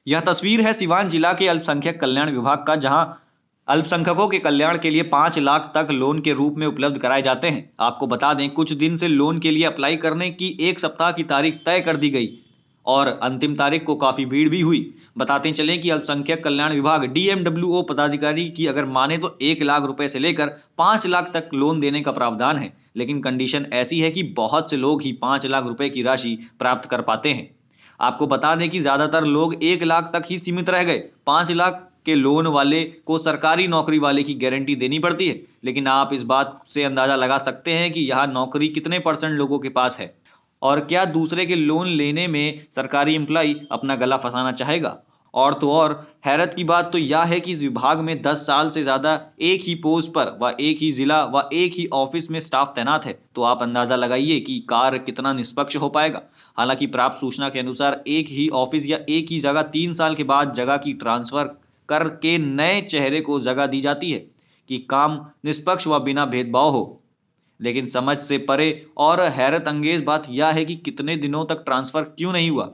यह तस्वीर है सिवान जिला के अल्पसंख्यक कल्याण विभाग का, जहां अल्पसंख्यकों के कल्याण के लिए 5 लाख तक लोन के रूप में उपलब्ध कराए जाते हैं। आपको बता दें, कुछ दिन से लोन के लिए अप्लाई करने की 1 सप्ताह की तारीख तय कर दी गई और अंतिम तारीख को काफी भीड़ भी हुई। बताते चलें कि अल्पसंख्यक कल्याण विभाग DMWO पदाधिकारी की अगर माने तो 1 लाख रुपए से लेकर 5 लाख तक लोन देने का प्रावधान है, लेकिन कंडीशन ऐसी है कि बहुत से लोग ही 5 लाख रुपए की राशि प्राप्त कर पाते हैं। आपको बता दें कि ज्यादातर लोग 1 लाख तक ही सीमित रह गए। 5 लाख के लोन वाले को सरकारी नौकरी वाले की गारंटी देनी पड़ती है, लेकिन आप इस बात से अंदाजा लगा सकते हैं कि यह नौकरी कितने % लोगों के पास है और क्या दूसरे के लोन लेने में सरकारी एम्प्लॉय अपना गला फंसाना चाहेगा। और तो और हैरत की बात तो यह है कि इस विभाग में 10 साल से ज्यादा एक ही पोस्ट पर व एक ही जिला व एक ही ऑफिस में स्टाफ तैनात है, तो आप अंदाजा लगाइए कि कार्य कितना निष्पक्ष हो पाएगा। हालांकि प्राप्त सूचना के अनुसार एक ही ऑफिस या एक ही जगह 3 साल के बाद जगह की ट्रांसफर करके नए चेहरे को जगह दी जाती है कि काम निष्पक्ष व बिना भेदभाव हो। लेकिन समझ से परे और हैरत अंगेज बात यह है कि कितने दिनों तक ट्रांसफर क्यों नहीं हुआ,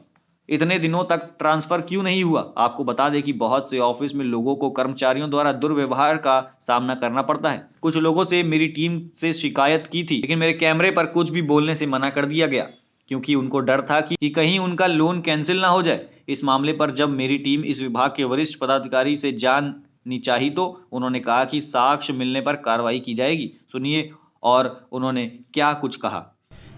इतने दिनों तक ट्रांसफर क्यों नहीं हुआ। आपको बता दें कि बहुत से ऑफिस में लोगों को कर्मचारियों द्वारा दुर्व्यवहार का सामना करना पड़ता है। कुछ लोगों से मेरी टीम से शिकायत की थी, लेकिन मेरे कैमरे पर कुछ भी बोलने से मना कर दिया गया, क्योंकि उनको डर था कि कहीं उनका लोन कैंसिल ना हो जाए। इस मामले पर जब मेरी टीम इस विभाग के वरिष्ठ पदाधिकारी से जाननी चाही तो उन्होंने कहा कि साक्ष्य मिलने पर कार्रवाई की जाएगी। सुनिए और उन्होंने क्या कुछ कहा।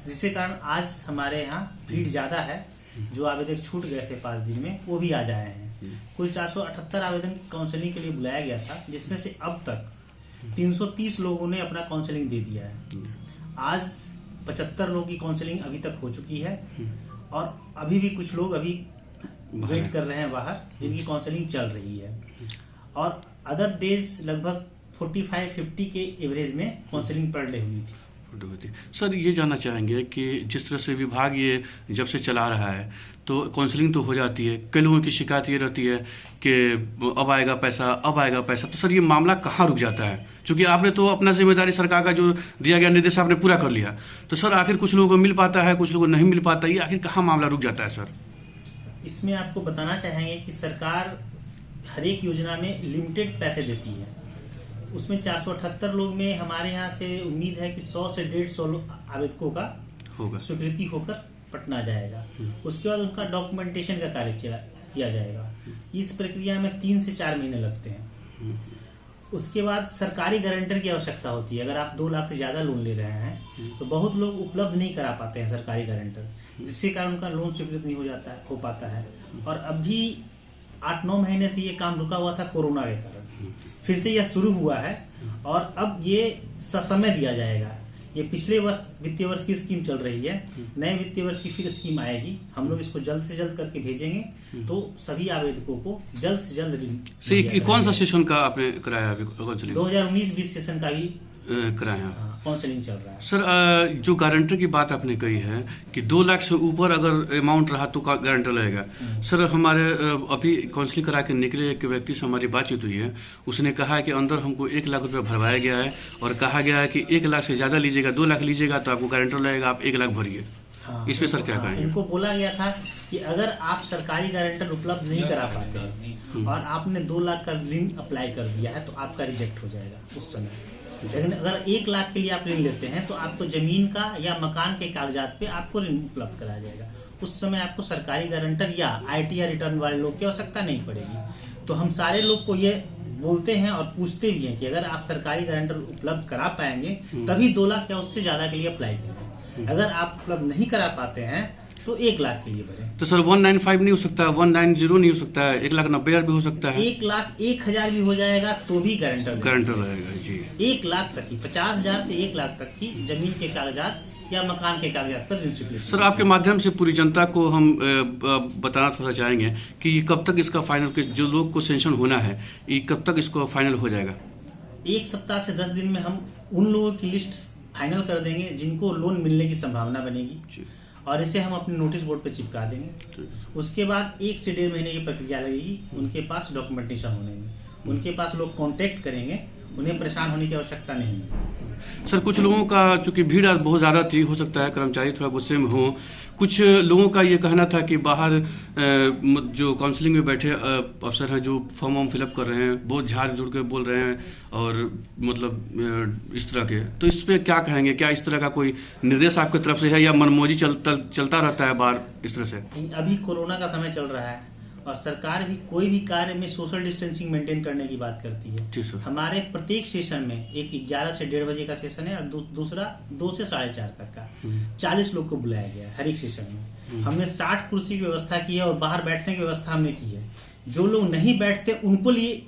जिसके कारण आज हमारे यहाँ भीड़ ज्यादा है। जो आवेदक छूट गए थे 5 दिन में वो भी आज आए हैं। कुल 478 आवेदन काउंसलिंग के लिए बुलाया गया था, जिसमें से अब तक 330 लोगों ने अपना काउंसलिंग दे दिया है। आज 75 लोगों की काउंसलिंग अभी तक हो चुकी है और अभी भी कुछ लोग अभी वेट कर रहे हैं बाहर, जिनकी काउंसलिंग चल रही है। और अदर डेज लगभग 45-50 के एवरेज में काउंसलिंग पर डे हुई थी। सर, ये जानना चाहेंगे कि जिस तरह से विभाग ये जब से चला रहा है तो काउंसलिंग तो हो जाती है, कई लोगों की शिकायत ये रहती है कि अब आएगा पैसा, अब आएगा पैसा, तो सर ये मामला कहाँ रुक जाता है? क्योंकि आपने तो अपना जिम्मेदारी सरकार का जो दिया गया निर्देश आपने पूरा कर लिया, तो सर आखिर कुछ लोगों को मिल पाता है, कुछ लोगों को नहीं मिल पाता, ये आखिर कहाँ मामला रुक जाता है? सर इसमें आपको बताना चाहेंगे कि सरकार हर एक योजना में लिमिटेड पैसे देती है। उसमें 478 लोग में हमारे यहाँ से उम्मीद है कि 100 से 150 आवेदकों का होगा स्वीकृति होकर पटना जाएगा। उसके बाद उनका डॉक्यूमेंटेशन का कार्य किया जाएगा। इस प्रक्रिया में 3 से 4 महीने लगते हैं। उसके बाद सरकारी गारंटर की आवश्यकता होती है। अगर आप 2 लाख से ज्यादा लोन ले रहे हैं तो बहुत लोग उपलब्ध नहीं करा पाते हैं सरकारी गारंटर, जिसके कारण उनका लोन स्वीकृत नहीं हो पाता है। और अभी 8-9 महीने से ये काम रुका हुआ था कोरोना के कारण, फिर से यह शुरू हुआ है और अब ये ससमय दिया जाएगा। ये पिछले वर्ष वित्तीय वर्ष की स्कीम चल रही है, नए वित्तीय वर्ष की फिर स्कीम आएगी। हम लोग इसको जल्द से जल्द करके भेजेंगे तो सभी आवेदकों को जल्द से जल्द। कौन सा सेशन का आपने कराया? 2019-20 सेशन का भी कराया काउंसलिंग चल रहा है। सर, जो गारंटर की बात आपने कही है कि 2 लाख से ऊपर अगर अमाउंट रहा तो गारंटर लगेगा। सर, हमारे अभी काउंसलिंग करा के निकले एक व्यक्ति से हमारी बातचीत हुई है, उसने कहा है कि अंदर हमको 1 लाख रुपए भरवाया गया है और कहा गया है कि 1 लाख से ज्यादा लीजिएगा, 2 लाख लीजिएगा तो आपको गारंटर लगेगा, आप 1 लाख भरिए। इस पे सर क्या कहेंगे? इनको बोला गया था कि अगर आप सरकारी गारंटर उपलब्ध नहीं करा पाते और आपने 2 लाख का ऋण अप्लाई कर दिया है तो आपका रिजेक्ट हो जाएगा उस समय। लेकिन अगर 1 लाख के लिए आप ऋण लेते हैं तो आपको जमीन का या मकान के कागजात पे आपको ऋण उपलब्ध कराया जाएगा। उस समय आपको सरकारी गारंटर या ITR रिटर्न वाले लोग की आवश्यकता नहीं पड़ेगी। तो हम सारे लोग को ये बोलते हैं और पूछते भी हैं कि अगर आप सरकारी गारंटर उपलब्ध करा पाएंगे तभी 2 लाख या उससे ज्यादा के लिए अप्लाई करें। अगर आप उपलब्ध नहीं करा पाते हैं तो 1 लाख के लिए भरें। तो सर 195 नहीं हो सकता, 190 नहीं हो सकता है, 1,90,000 भी हो सकता है, 1,01,000 भी हो जाएगा तो भी गारंटर रहेगा जी। 1 लाख तक की, 50,000 से 1 लाख तक की जमीन के कागजात या मकान के कागजात पर ऋण स्वीकृत। सर, आपके माध्यम से पूरी जनता को हम बताना थोड़ा चाहेंगे कि कब तक इसका फाइनल, जो लोग को सेंक्शन होना है, ये कब तक इसको फाइनल हो जाएगा? 1 सप्ताह से 10 दिन में हम उन लोगों की लिस्ट फाइनल कर देंगे जिनको लोन मिलने की संभावना बनेगी और इसे हम अपने नोटिस बोर्ड पे चिपका देंगे। उसके बाद 1 से 1.5 महीने की प्रक्रिया लगेगी उनके पास डॉक्यूमेंटेशन होने में। उनके पास लोग कांटेक्ट करेंगे, उन्हें परेशान होने की आवश्यकता नहीं है। सर कुछ लोगों का चूंकि भीड़ आज बहुत ज़्यादा थी, हो सकता है कर्मचारी थोड़ा गुस्से में हो। कुछ लोगों का ये कहना था कि बाहर जो काउंसलिंग में बैठे अफसर हैं जो फॉर्म वॉर्म फिलअप कर रहे हैं बहुत झाड़ झूड़ के बोल रहे हैं और मतलब इस तरह के, तो इस पे क्या कहेंगे? क्या इस तरह का कोई निर्देश आपकी तरफ से है या मनमौजी चलता रहता है बाहर इस तरह से? अभी कोरोना का समय चल रहा है और सरकार भी कोई भी कार्य में सोशल डिस्टेंसिंग मेंटेन करने की बात करती है। जी सर। हमारे प्रत्येक सेशन में एक 11 से 1:30 बजे का सेशन है और दूसरा 2 से 4:30 तक का 40 लोग को बुलाया गया है हर एक सेशन में। हमने 60 कुर्सी की व्यवस्था की है और बाहर बैठने की व्यवस्था हमने की है। जो लोग नहीं बैठते उनको लिए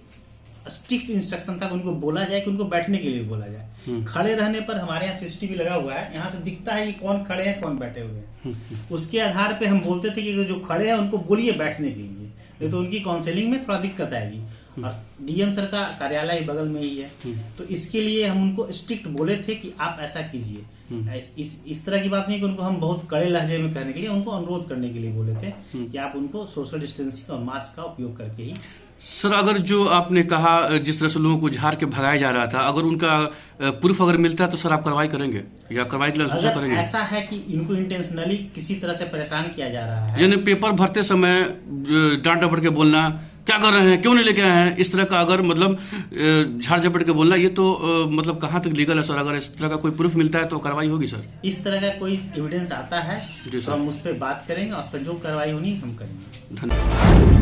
स्ट्रिक्ट इंस्ट्रक्शन था, उनको बोला जाए कि उनको बैठने के लिए बोला जाए। खड़े रहने पर हमारे यहाँ सीसीटीवी लगा हुआ है, यहाँ से दिखता है कि कौन खड़े हैं कौन बैठे हुए हैं। उसके आधार पे हम बोलते थे कि जो खड़े हैं उनको बोलिए बैठने के लिए, नहीं तो उनकी काउंसलिंग में थोड़ा दिक्कत आएगी। और डीएम सर का कार्यालय बगल में ही है, तो इसके लिए हम उनको स्ट्रिक्ट बोले थे कि आप ऐसा कीजिए। इस तरह की बात नहीं कि उनको हम बहुत कड़े लहजे में कहने के लिए, उनको अनुरोध करने के लिए बोले थे कि आप उनको सोशल डिस्टेंसिंग और मास्क का उपयोग करके ही। सर अगर जो आपने कहा जिस तरह से लोगों को झाड़ के भगाया जा रहा था, अगर उनका प्रूफ अगर मिलता है तो सर आप कार्रवाई करेंगे या कार्रवाई के लिए सूचना करेंगे? ऐसा है कि इनको इंटेंशनली किसी तरह से परेशान किया जा रहा है, यानी पेपर भरते समय डांट डपट के बोलना, क्या कर रहे हैं, क्यों नहीं लेके आए हैं, इस तरह का अगर मतलब झाड़ झपट के बोलना, ये तो मतलब कहाँ तक लीगल है सर? अगर इस तरह का कोई प्रूफ मिलता है तो कार्रवाई होगी सर? इस तरह का कोई एविडेंस आता है जी तो हम उस पर बात करेंगे और उस पर जो कार्रवाई होनी हम करेंगे। धन्यवाद।